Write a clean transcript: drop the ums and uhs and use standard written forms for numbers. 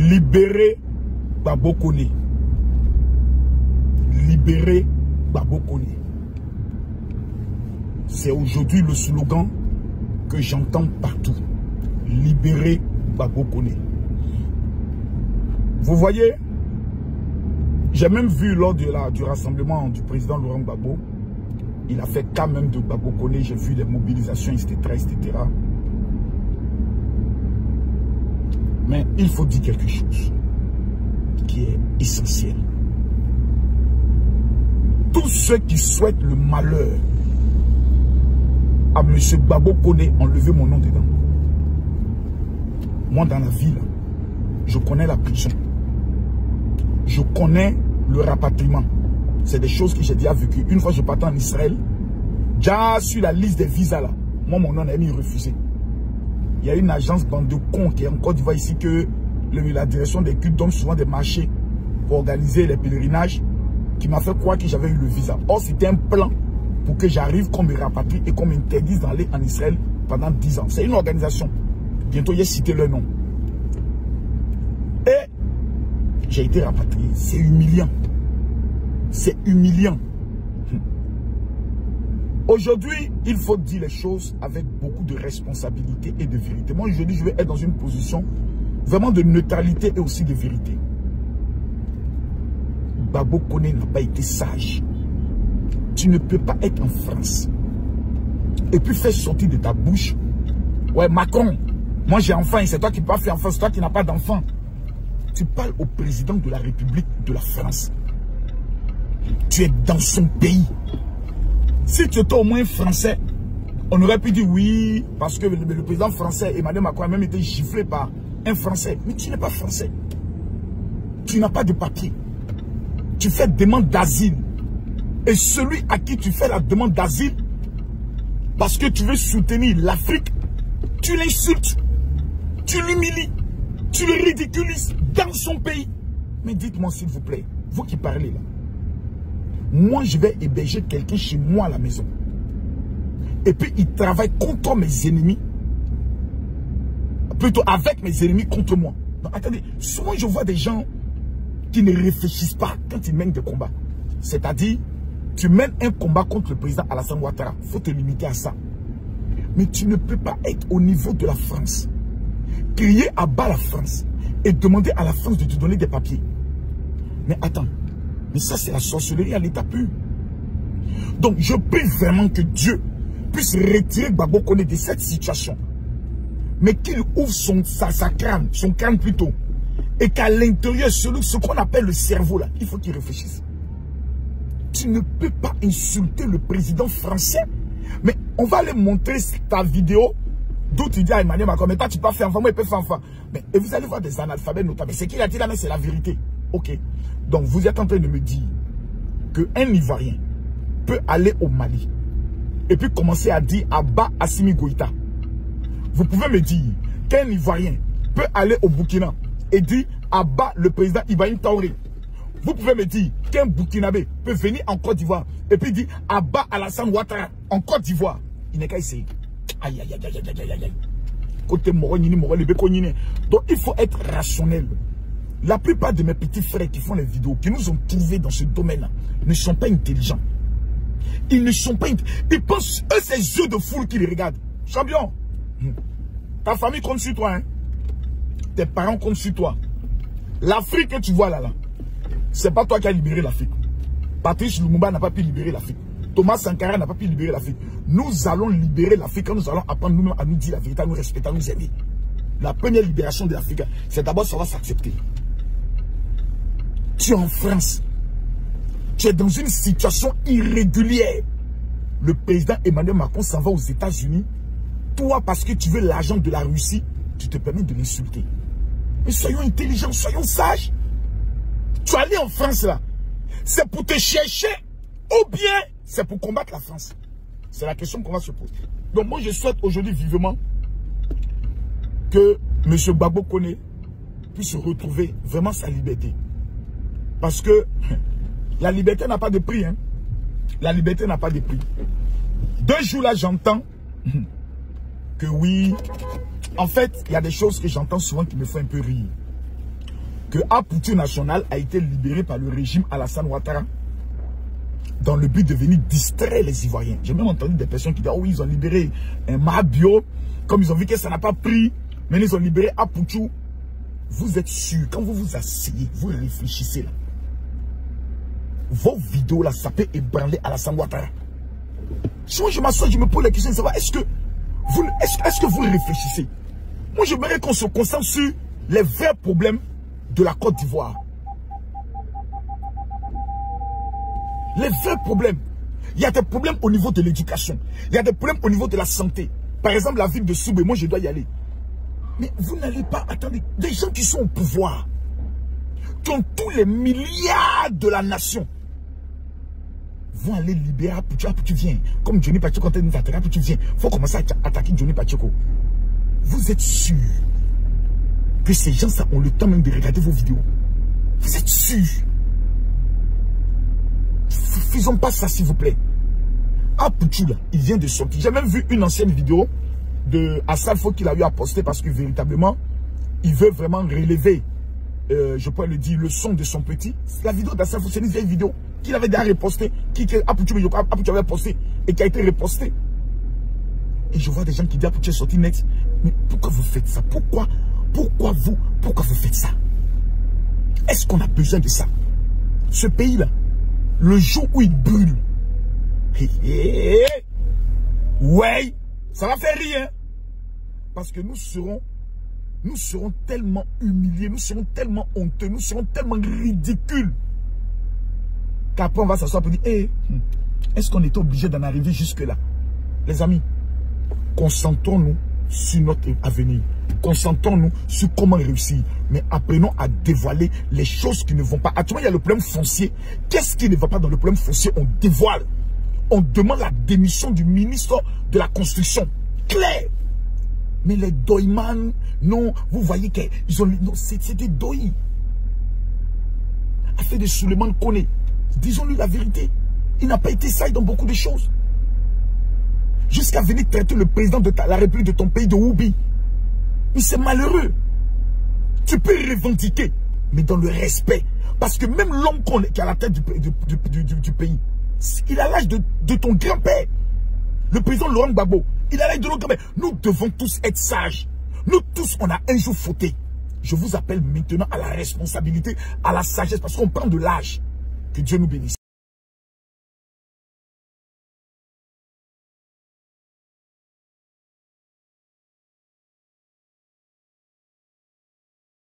Libérez Gbagbo Kone. Libérez Gbagbo Kone. C'est aujourd'hui le slogan que j'entends partout. Libérez Gbagbo Kone. Vous voyez, j'ai même vu lors du rassemblement du président Laurent Gbagbo, il a fait cas même de Gbagbo Kone, j'ai vu les mobilisations, etc., etc. Mais il faut dire quelque chose qui est essentiel. Tous ceux qui souhaitent le malheur à M. Gbagbo Kone, enlevez mon nom dedans. Moi, dans la vie, là, je connais la prison. Je connais le rapatriement. C'est des choses que j'ai déjà vécues. Une fois, je partais en Israël. Déjà sur la liste des visas, là, moi, mon nom a mis refusé. Il y a une agence bande de cons qui est en Côte d'Ivoire ici que la direction des cultes donne souvent des marchés pour organiser les pèlerinages qui m'a fait croire que j'avais eu le visa. Or, c'était un plan pour que j'arrive, qu'on me rapatrie et qu'on m'interdise d'aller en Israël pendant 10 ans. C'est une organisation. Bientôt, j'ai cité leur nom. Et j'ai été rapatrié. C'est humiliant. C'est humiliant. Aujourd'hui, il faut dire les choses avec beaucoup de responsabilité et de vérité. Moi, je dis, je vais être dans une position vraiment de neutralité et aussi de vérité. Gbagbo Kone n'a pas été sage. Tu ne peux pas être en France et puis faire sortir de ta bouche, ouais, Macron, moi j'ai enfant, c'est toi qui n'as pas fait enfant, c'est toi qui n'as pas d'enfant. Tu parles au président de la République de la France. Tu es dans son pays. Si tu étais au moins français, on aurait pu dire oui, parce que le président français, Emmanuel Macron, a même été giflé par un Français. Mais tu n'es pas français. Tu n'as pas de papier. Tu fais demande d'asile. Et celui à qui tu fais la demande d'asile, parce que tu veux soutenir l'Afrique, tu l'insultes, tu l'humilies, tu le ridiculises dans son pays. Mais dites-moi s'il vous plaît, vous qui parlez là, moi je vais héberger quelqu'un chez moi à la maison. Et puis il travaille contre mes ennemis, plutôt avec mes ennemis contre moi. Non, attendez, souvent je vois des gens qui ne réfléchissent pas quand ils mènent des combats. C'est-à-dire, tu mènes un combat contre le président Alassane Ouattara. Il faut te limiter à ça. Mais tu ne peux pas être au niveau de la France, crier à bas la France et demander à la France de te donner des papiers. Mais attends, mais ça c'est la sorcellerie à l'état pur. Donc je prie vraiment que Dieu puisse retirer Gbagbo Kone de cette situation. Mais qu'il ouvre son crâne plutôt. Et qu'à l'intérieur, ce qu'on appelle le cerveau là, il faut qu'il réfléchisse. Tu ne peux pas insulter le président français. Mais on va aller montrer ta vidéo d'où tu dis à Emmanuel Macron, mais toi tu peux faire enfant, moi je peux faire enfant. Mais, et vous allez voir des analphabètes notamment. C'est qu'il a dit là, mais c'est la vérité. Ok. Donc vous êtes en train de me dire qu'un Ivoirien peut aller au Mali et puis commencer à dire à bas Assimi Goïta. Vous pouvez me dire qu'un Ivoirien peut aller au Burkina et dire à bas le président Ibrahim Traoré. Vous pouvez me dire qu'un Burkinabé peut venir en Côte d'Ivoire et puis dire à bas Alassane Ouattara en Côte d'Ivoire. Il n'est qu'à essayer. Aïe, aïe, aïe, aïe, aïe, aïe, aïe. Côté Moronini, donc il faut être rationnel. La plupart de mes petits frères qui font les vidéos, qui nous ont trouvés dans ce domaine-là, ne sont pas intelligents. Ils ne sont pas intelligents. Ils pensent, eux, ces yeux de foule qui les regardent. Champion, ta famille compte sur toi, hein. Tes parents comptent sur toi. L'Afrique que tu vois là, c'est pas toi qui as libéré l'Afrique. Patrice Lumumba n'a pas pu libérer l'Afrique. Thomas Sankara n'a pas pu libérer l'Afrique. Nous allons libérer l'Afrique quand nous allons apprendre nous-mêmes à nous dire la vérité, à nous respecter, à nous aimer. La première libération de l'Afrique, c'est d'abord savoir s'accepter. Tu es en France. Tu es dans une situation irrégulière. Le président Emmanuel Macron s'en va aux États-Unis. Toi, parce que tu veux l'argent de la Russie, tu te permets de l'insulter. Mais soyons intelligents, soyons sages. Tu es allé en France là. C'est pour te chercher ou bien c'est pour combattre la France? C'est la question qu'on va se poser. Donc moi je souhaite aujourd'hui vivement que M. Gbagbo Kone puisse retrouver vraiment sa liberté. Parce que la liberté n'a pas de prix. Hein. La liberté n'a pas de prix. 2 jours là j'entends que oui, en fait il y a des choses que j'entends souvent qui me font un peu rire. que Apoutou National a été libéré par le régime Alassane Ouattara dans le but de venir distraire les Ivoiriens. J'ai même entendu des personnes qui disent, oh oui, ils ont libéré un Mahabio, comme ils ont vu que ça n'a pas pris, mais ils ont libéré Apoutou. Vous êtes sûr, quand vous vous asseyez, vous réfléchissez là, vos vidéos là, ça peut ébranler Alassane Ouattara. Souvent je m'assois, je me pose la question de savoir, est-ce que vous réfléchissez? Moi j'aimerais qu'on se concentre sur les vrais problèmes de la Côte d'Ivoire. Les vrais problèmes. Il y a des problèmes au niveau de l'éducation. Il y a des problèmes au niveau de la santé. Par exemple, la ville de Soubé, moi je dois y aller. Mais vous n'allez pas attendre. Des gens qui sont au pouvoir, qui ont tous les milliards de la nation, vont aller libérer Apoutou. Apoutou vient. Comme Johnny Pacheco, quand nous attaquons, Apoutou vient. Il faut commencer à attaquer Johnny Pacheco. Vous êtes sûr que ces gens ça ont le temps même de regarder vos vidéos? Vous êtes sûr? Faisons pas ça s'il vous plaît. Apoutou là, il vient de sortir. J'ai même vu une ancienne vidéo de Assalfo qu'il a eu à poster parce que véritablement, il veut vraiment relever, je pourrais le dire, le son de son petit. La vidéo d'Assalfo, c'est une vieille vidéo qu'il avait déjà repostée, Apoutou avait posté et qui a été repostée. Et je vois des gens qui disent Apoutou est sorti net. Mais pourquoi vous faites ça? Pourquoi vous faites ça? Est-ce qu'on a besoin de ça? Ce pays-là, le jour où il brûle, ouais, ça va faire rien. Parce que nous serons tellement humiliés, nous serons tellement honteux, nous serons tellement ridicules, qu'après on va s'asseoir pour dire, hey, est-ce qu'on était obligé d'en arriver jusque-là? Les amis, concentrons-nous sur notre avenir. Concentrons-nous sur comment réussir. Mais apprenons à dévoiler les choses qui ne vont pas. Actuellement, il y a le problème foncier. Qu'est-ce qui ne va pas dans le problème foncier? On dévoile. On demande la démission du ministre de la Construction. Clair. Mais les Doyman, non, vous voyez qu'ils ont... Non, c'est des Doy. Affaire de Souleymane Koné. Disons-lui la vérité. Il n'a pas été sage dans beaucoup de choses. Jusqu'à venir traiter le président de la République de ton pays de Woubi. Mais c'est malheureux. Tu peux revendiquer, mais dans le respect. Parce que même l'homme qui est à la tête du pays, il a l'âge de ton grand-père. Le président Laurent Gbagbo, il a l'âge de notre grand-père. Nous devons tous être sages. Nous tous, on a un jour fauté. Je vous appelle maintenant à la responsabilité, à la sagesse, parce qu'on prend de l'âge. Que Dieu nous bénisse.